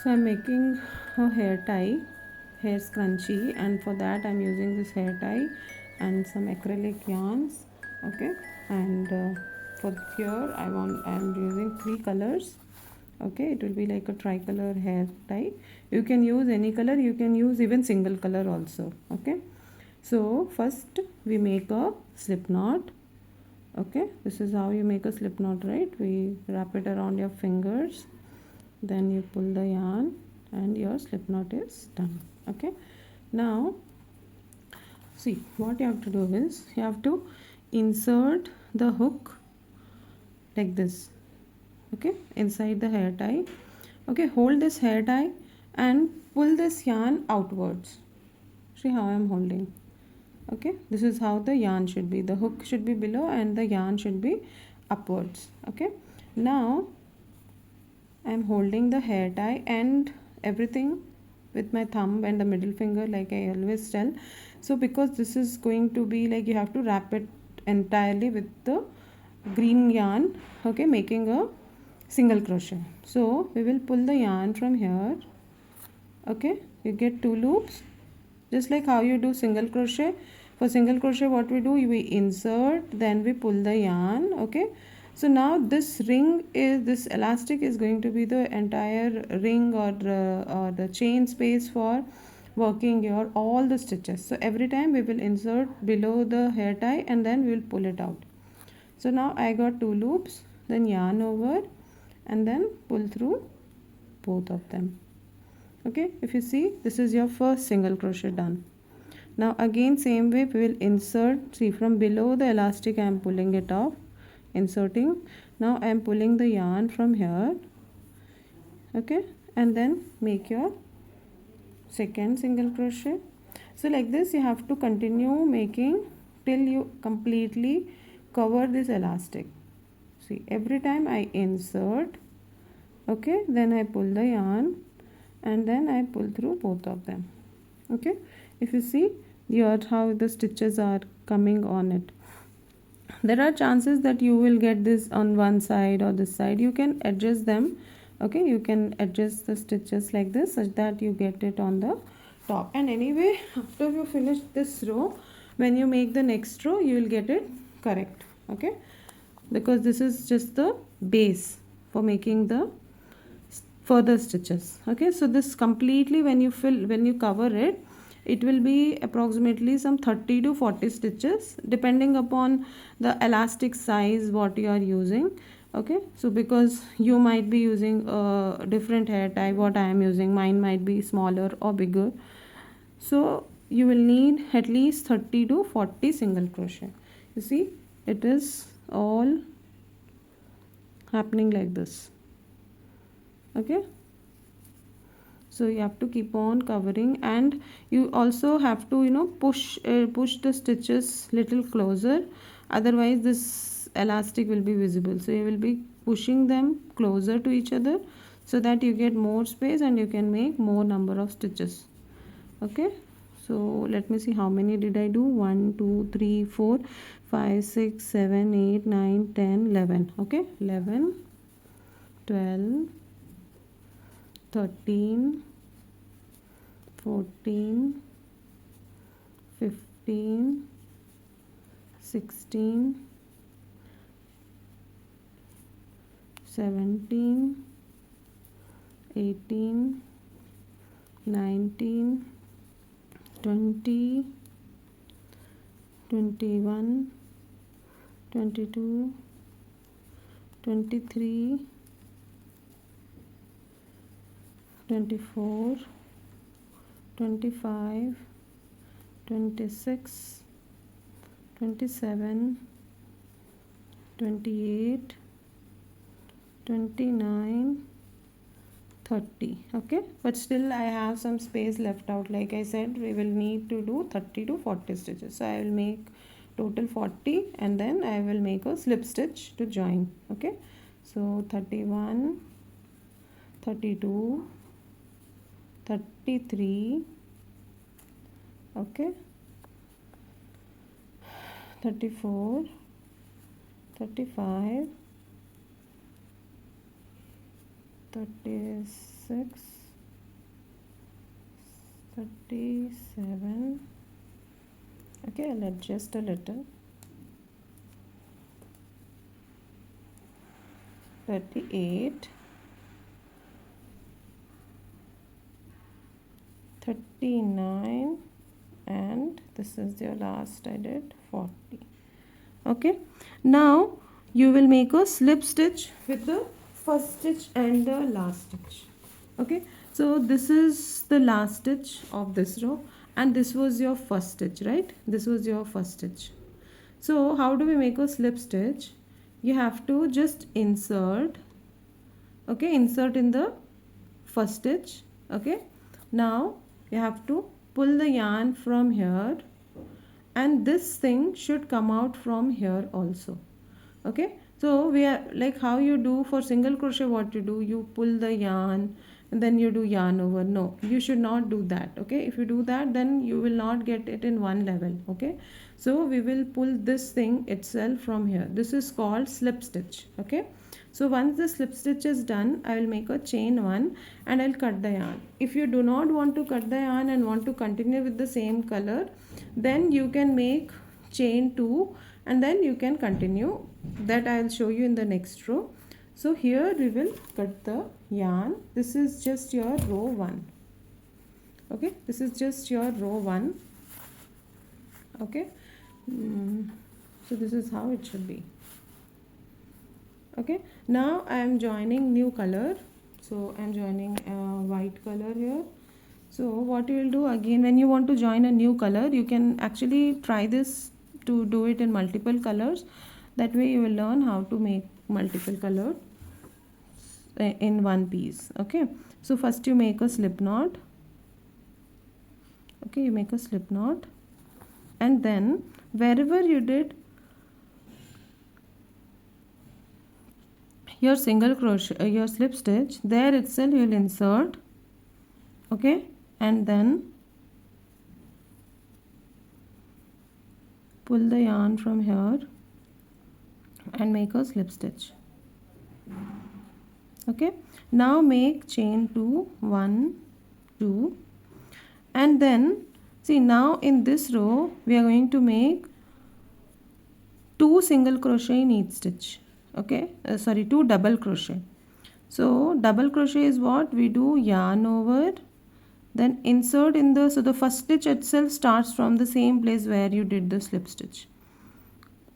So I'm making a hair tie, hair scrunchie, and for that I'm using this hair tie and some acrylic yarns. Okay, and for here I'm using three colors. Okay, it will be like a tricolor hair tie. You can use any color, you can use even single color also. Okay, so first we make a slip knot. Okay, this is how you make a slip knot, right? We wrap it around your fingers, then you pull the yarn and your slip knot is done. Okay, now see what you have to do is you have to insert the hook like this. Okay, inside the hair tie. Okay, hold this hair tie and pull this yarn outwards. See how I am holding. Okay, this is how the yarn should be. The hook should be below and the yarn should be upwards. Okay, now I am holding the hair tie and everything with my thumb and the middle finger, like I always tell. So because this is going to be like, you have to wrap it entirely with the green yarn. Okay, making a single crochet. So we will pull the yarn from here. Okay, you get two loops, just like how you do single crochet. For single crochet, what we do, we insert, then we pull the yarn. Okay, so now this elastic is going to be the entire ring or the chain space for working your all the stitches. So every time we will insert below the hair tie and then we will pull it out. So now I got two loops, then yarn over and then pull through both of them. Okay, if you see, this is your first single crochet done. Now again same way we will insert. See, from below the elastic I am pulling it off, inserting. Now I am pulling the yarn from here. Okay, and then make your second single crochet. So like this you have to continue making till you completely cover this elastic. See, every time I insert, okay, then I pull the yarn and then I pull through both of them. Okay, if you see here how the stitches are coming on it, there are chances that you will get this on one side or this side. You can adjust them. Okay, you can adjust the stitches like this such that you get it on the top. And anyway, after you finish this row, when you make the next row, you will get it correct. Okay, because this is just the base for making the further stitches. Okay, so this completely, when you cover it, it will be approximately some 30 to 40 stitches depending upon the elastic size what you are using. Okay, so because you might be using a different hair tie, what I am using, mine might be smaller or bigger, so you will need at least 30 to 40 single crochet. You see, it is all happening like this. Okay, so you have to keep on covering, and you also have to push the stitches little closer, otherwise this elastic will be visible. So you will be pushing them closer to each other so that you get more space and you can make more number of stitches. Okay, so let me see how many did I do. 1 2 3 4 5 6 7 8 9 10 11. Okay, 11 12 13 14 15 16 17 18 19 20 21 22 23 24 25 26 27 28 29 30. Okay, but still I have some space left out. Like I said, we will need to do 30 to 40 stitches, so I will make total 40 and then I will make a slip stitch to join. Okay, so 31 32 33, okay, 34 35 36 37. Okay, I'll adjust a little. 38, 39, and this is your last I did 40. Okay, now you will make a slip stitch with the first stitch and the last stitch. Okay, so this is the last stitch of this row, and this was your first stitch, right? This was your first stitch. So how do we make a slip stitch? You have to just insert, okay, insert in the first stitch. Okay, now you have to pull the yarn from here, and this thing should come out from here also. Okay, so we are like how you do for single crochet. What you do, you pull the yarn and then you do yarn over. No, you should not do that. Okay, if you do that, then you will not get it in one level. Okay, so we will pull this thing itself from here. This is called slip stitch. Okay, so once the slip stitch is done, I will make a chain one and I'll cut the yarn. If you do not want to cut the yarn and want to continue with the same color, then you can make chain two and then you can continue. That I will show you in the next row. So here we will cut the yarn. This is just your row 1. Okay, this is just your row 1. Okay, so this is how it should be. Okay, now I am joining new color. So I am joining white color here. So what you will do again, when you want to join a new color, you can actually try this to do it in multiple colors. That way you will learn how to make multiple color in one piece. Okay, so first you make a slip knot. Okay, you make a slip knot, and then wherever you did your single crochet, your slip stitch, there itself you will insert. Okay, and then pull the yarn from here and make a slip stitch. Okay, now make chain 2, 1, 2, and then see, now in this row we are going to make 2 single crochet in each stitch. Okay, sorry, 2 double crochet. So double crochet is what we do: yarn over, then insert in the, so the first stitch itself starts from the same place where you did the slip stitch.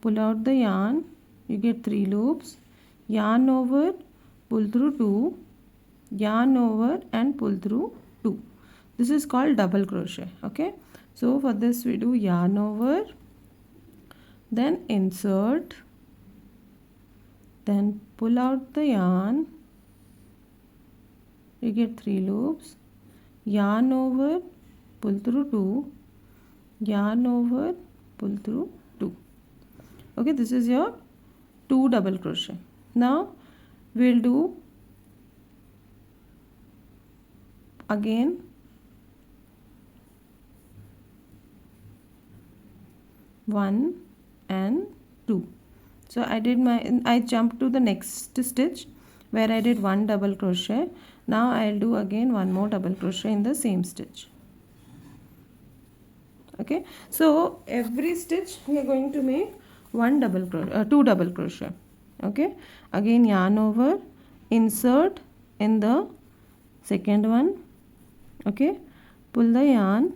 Pull out the yarn, you get 3 loops, yarn over, pull through 2, yarn over and pull through 2. This is called double crochet. Okay, so for this we do yarn over, then insert, then pull out the yarn, you get 3 loops, yarn over, pull through 2, yarn over, pull through 2. Okay, this is your 2 double crochet. Now we'll do again 1 and 2. So I jumped to the next stitch where I did 1 double crochet. Now I'll do again 1 more double crochet in the same stitch. Okay, so every stitch we are going to make 2 double crochet. Okay, again yarn over, insert in the second one. Okay, pull the yarn,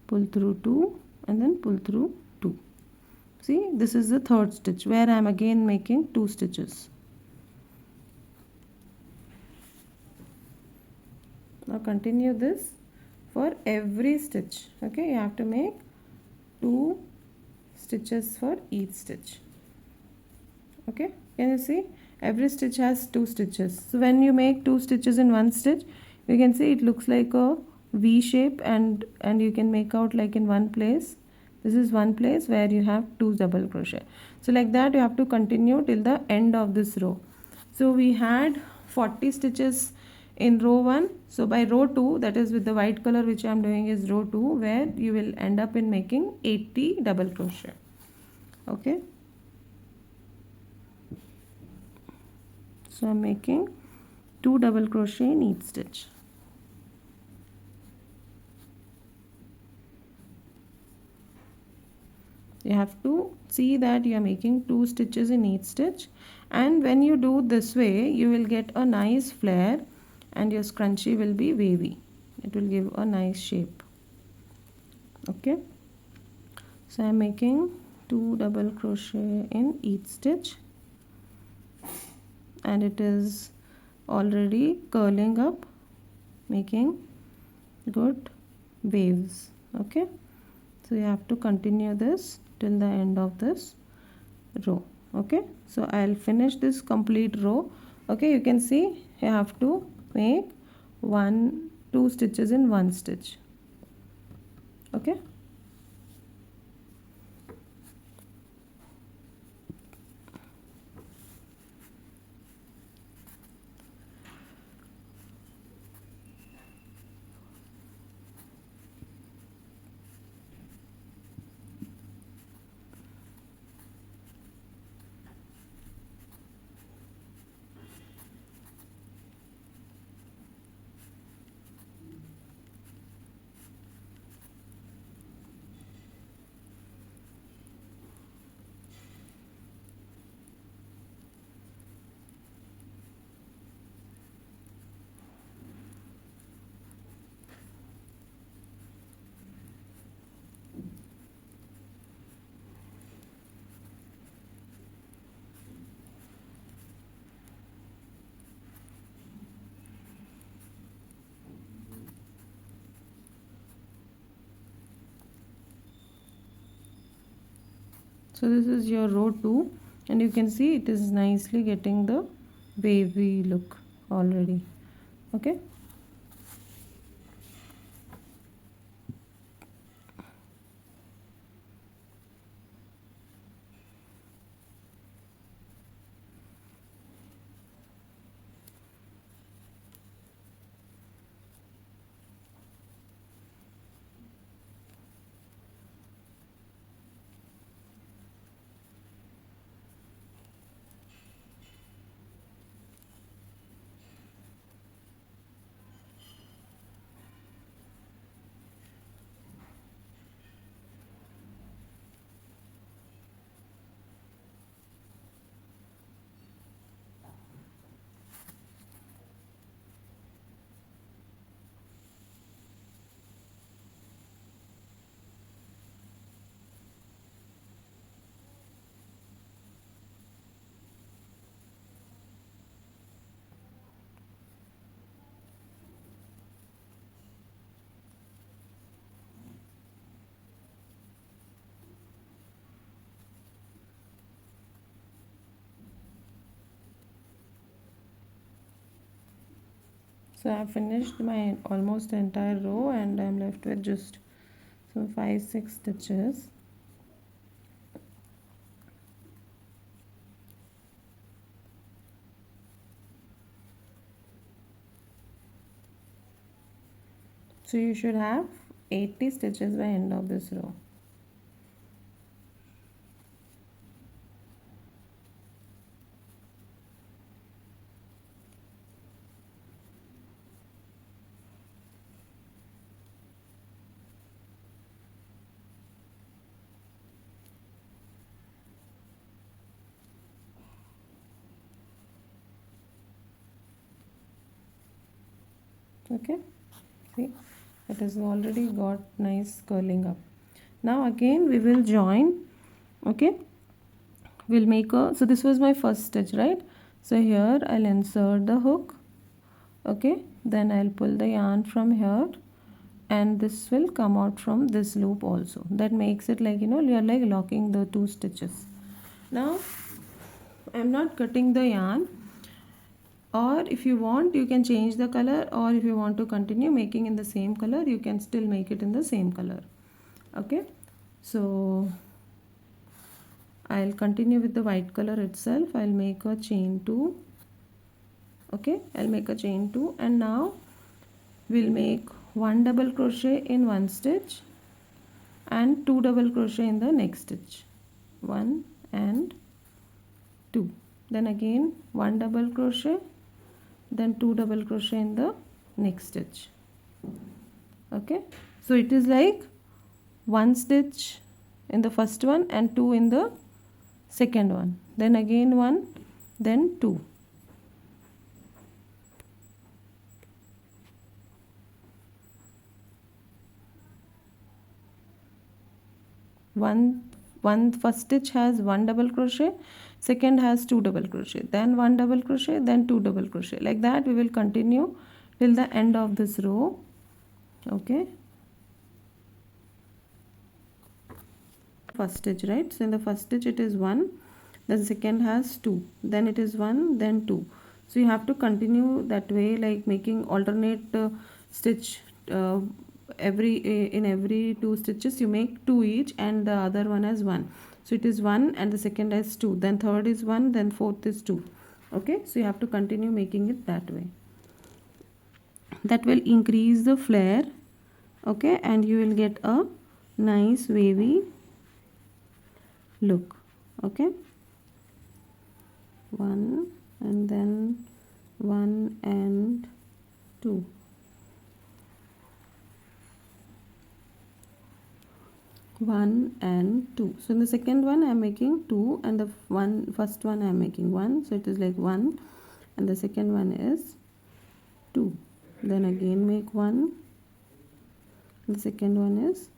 pull through 2 and then pull through 2. See, this is the third stitch where I am again making 2 stitches. Now continue this for every stitch. Okay, you have to make 2 stitches for each stitch. Okay, can you see, every stitch has 2 stitches. So when you make 2 stitches in one stitch, you can see it looks like a V shape, and you can make out like in one place. This is one place where you have 2 double crochet. So like that you have to continue till the end of this row. So we had 40 stitches in row 1. So by row 2, that is with the white color which I am doing is row 2, where you will end up in making 80 double crochet. Okay, so I am making 2 double crochet in each stitch. You have to see that you are making 2 stitches in each stitch, and when you do this way you will get a nice flare and your scrunchie will be wavy. It will give a nice shape. Okay, so I am making 2 double crochet in each stitch, and it is already curling up, making good waves. Okay, so you have to continue this till the end of this row. Okay, so I'll finish this complete row. Okay, you can see you have to make 2 stitches in one stitch. Okay, so this is your row 2, and you can see it is nicely getting the wavy look already. Okay, so I have finished my almost entire row, and I am left with just some 5-6 stitches. So you should have 80 stitches by end of this row. Okay, see, it has already got nice curling up. Now again we will join. Okay, we'll make a, so this was my first stitch, right? So here I'll insert the hook. Okay, then I'll pull the yarn from here, and this will come out from this loop also. That makes it like, you're like locking the 2 stitches. Now I'm not cutting the yarn, or if you want you can change the color, or if you want to continue making in the same color you can still make it in the same color. Okay, so I'll continue with the white color itself. I'll make a chain 2. Okay, I'll make a chain 2, and now we'll make 1 double crochet in one stitch and 2 double crochet in the next stitch. 1 and 2, then again 1 double crochet, then 2 double crochet in the next stitch. Okay, so it is like 1 stitch in the first one and 2 in the second one, then again 1, then 2. One first stitch has 1 double crochet, second has 2 double crochet, then 1 double crochet, then 2 double crochet. Like that we will continue till the end of this row. Okay, first stitch, right? So in the first stitch it is 1, then the second has 2, then it is 1, then 2. So you have to continue that way, like making alternate stitch in every 2 stitches you make 2 each, and the other one as 1. So it is 1 and the second is 2, then third is 1, then fourth is 2. Okay, so you have to continue making it that way. That will increase the flare. Okay, and you will get a nice wavy look. Okay, 1 and then 1 and 2. 1 and 2. So in the second one I am making 2, and the first one I am making 1. So it is like 1, and the second one is 2. Then again make 1. The second one is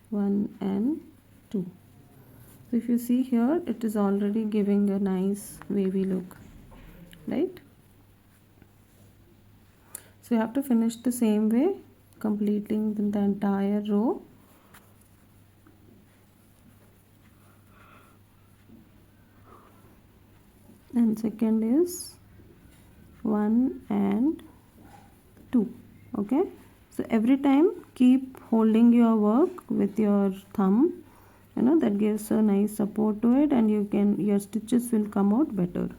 1 and 2. So if you see here, it is already giving a nice wavy look, right? So you have to finish the same way, completing the entire row. And second is 1 and 2. Okay, so every time keep holding your work with your thumb, that gives a nice support to it, and your stitches will come out better.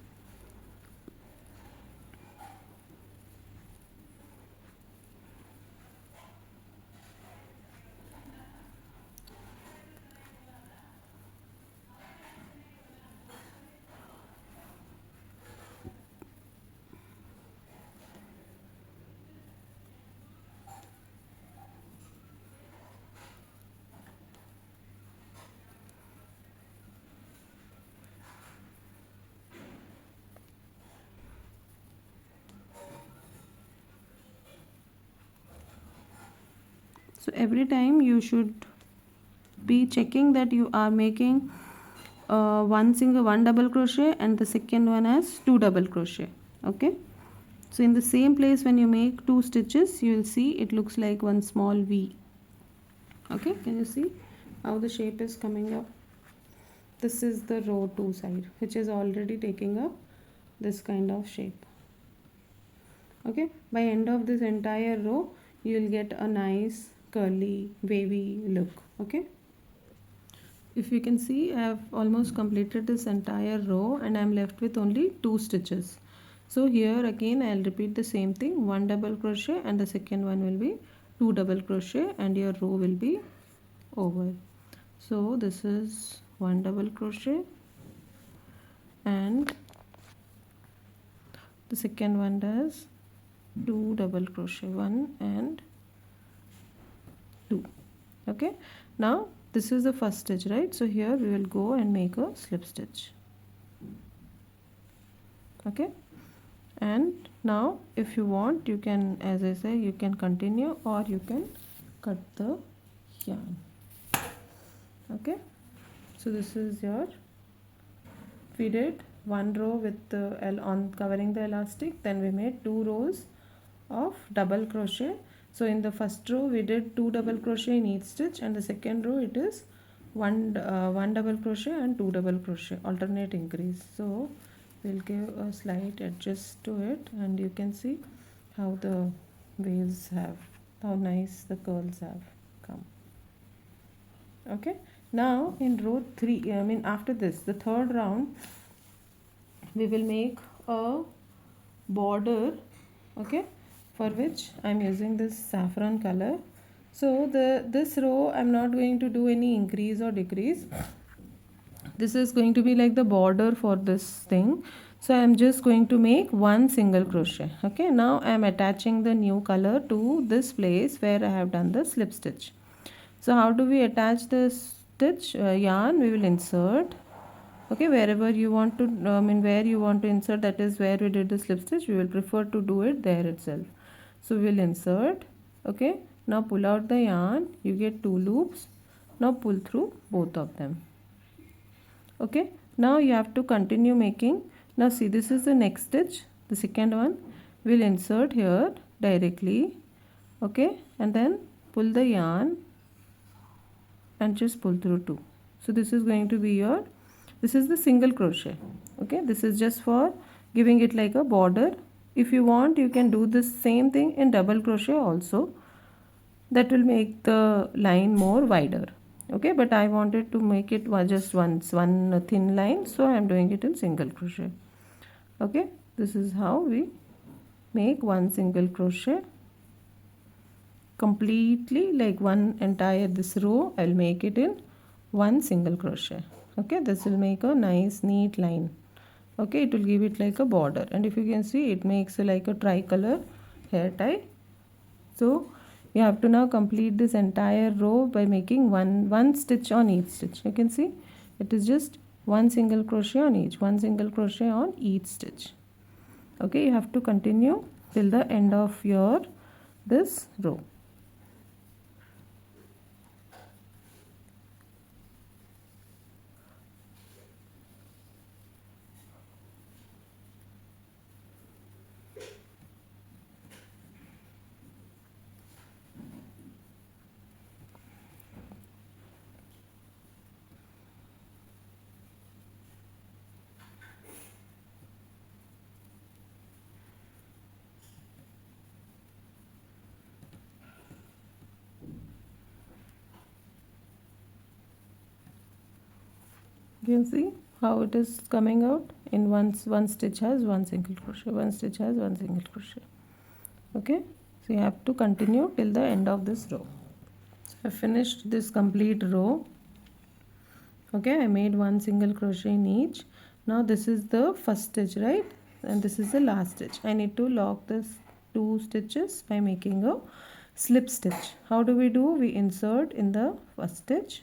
So every time you should be checking that you are making one double crochet and the second one as 2 double crochet. Okay, so in the same place when you make 2 stitches, you will see it looks like one small V. Okay, can you see how the shape is coming up? This is the row 2 side, which is already taking up this kind of shape. Okay, by end of this entire row you will get a nice curly wavy look. Okay, if you can see, I have almost completed this entire row and I am left with only 2 stitches. So here again I will repeat the same thing, 1 double crochet and the second one will be 2 double crochet, and your row will be over. So this is 1 double crochet and the second one does 2 double crochet, 1 and 2. Okay, now this is the first stitch, right? So here we will go and make a slip stitch. Okay, and now if you want, you can, as I say, you can continue or you can cut the yarn. Okay, so this is your, we did 1 row with the on covering the elastic, then we made 2 rows of double crochet. So in the first row we did 2 double crochet in each stitch, and the second row it is one double crochet and 2 double crochet, alternate increase. So we'll give a slight adjust to it, and you can see how the waves have, how nice the curls have come. Okay, now in row 3, after this, the third round, we will make a border. Okay, for which I am using this saffron color. So this row I am not going to do any increase or decrease. This is going to be like the border for this thing. So I am just going to make 1 single crochet. Okay, now I am attaching the new color to this place where I have done the slip stitch. So how do we attach this stitch yarn we will insert. Okay, wherever you want to where you want to insert, that is where we did the slip stitch, we will prefer to do it there itself. So we will insert. Okay, now pull out the yarn, you get 2 loops. Now pull through both of them. Okay, now you have to continue making. Now see, this is the next stitch, the second one. We'll insert here directly. Okay, and then pull the yarn and just pull through 2. So this is going to be your, this is the single crochet. Okay, this is just for giving it like a border. If you want, you can do the same thing in double crochet also. That will make the line more wider. Okay, but I wanted to make it just one thin line, so I am doing it in single crochet. Okay, this is how we make one single crochet completely, like one entire this row I'll make it in one single crochet. Okay, this will make a nice neat line. Okay, it will give it like a border, and if you can see, it makes like a tricolor hair tie. So you have to now complete this entire row by making one stitch on each stitch. You can see it is just one single crochet on each, one single crochet on each stitch. Okay, you have to continue till the end of your this row. You can see how it is coming out in one stitch has one single crochet, one stitch has one single crochet. Okay, so you have to continue till the end of this row. I finished this complete row. Okay, I made one single crochet in each. Now this is the first stitch, right? And this is the last stitch. I need to lock this 2 stitches by making a slip stitch. How do? We insert in the first stitch.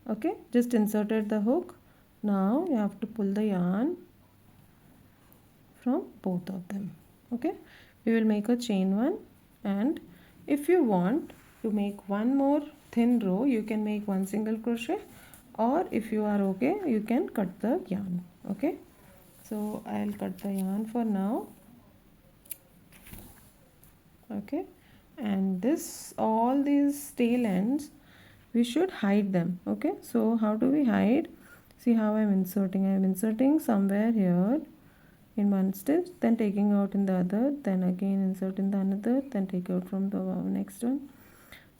Okay, just inserted the hook. Now you have to pull the yarn from both of them. Okay, we will make a chain 1, and if you want to make one more thin row, you can make one single crochet, or if you are okay, you can cut the yarn. Okay, so I'll cut the yarn for now. Okay, and this, all these tail ends, we should hide them. Okay, so how do we hide? See how I'm inserting somewhere here in one stitch, then taking out in the other, then again insert in the another, then take out from the next one.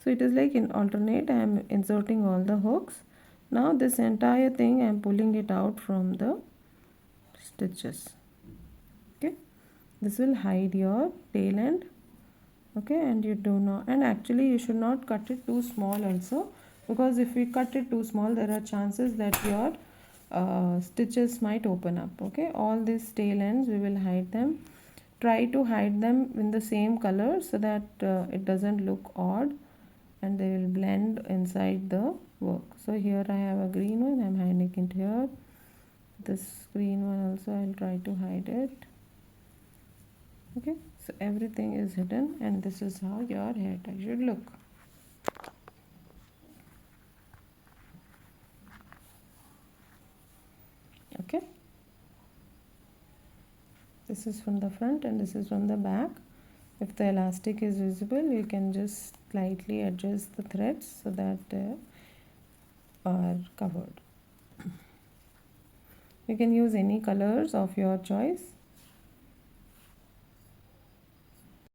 So it is like in alternate, I am inserting all the hooks. Now this entire thing I am pulling it out from the stitches. Okay, this will hide your tail end. Okay, and you do not, and actually you should not cut it too small also, because if we cut it too small, there are chances that your stitches might open up. Okay, all these tail ends we will hide them. Try to hide them in the same color so that it doesn't look odd, and they will blend inside the work. So here I have a green one, I'm hiding it here. This green one also I'll try to hide it. Okay, so everything is hidden, and this is how your hair tie should look. Okay, this is from the front and this is from the back. If the elastic is visible, you can just slightly adjust the threads so that they are covered. You can use any colors of your choice.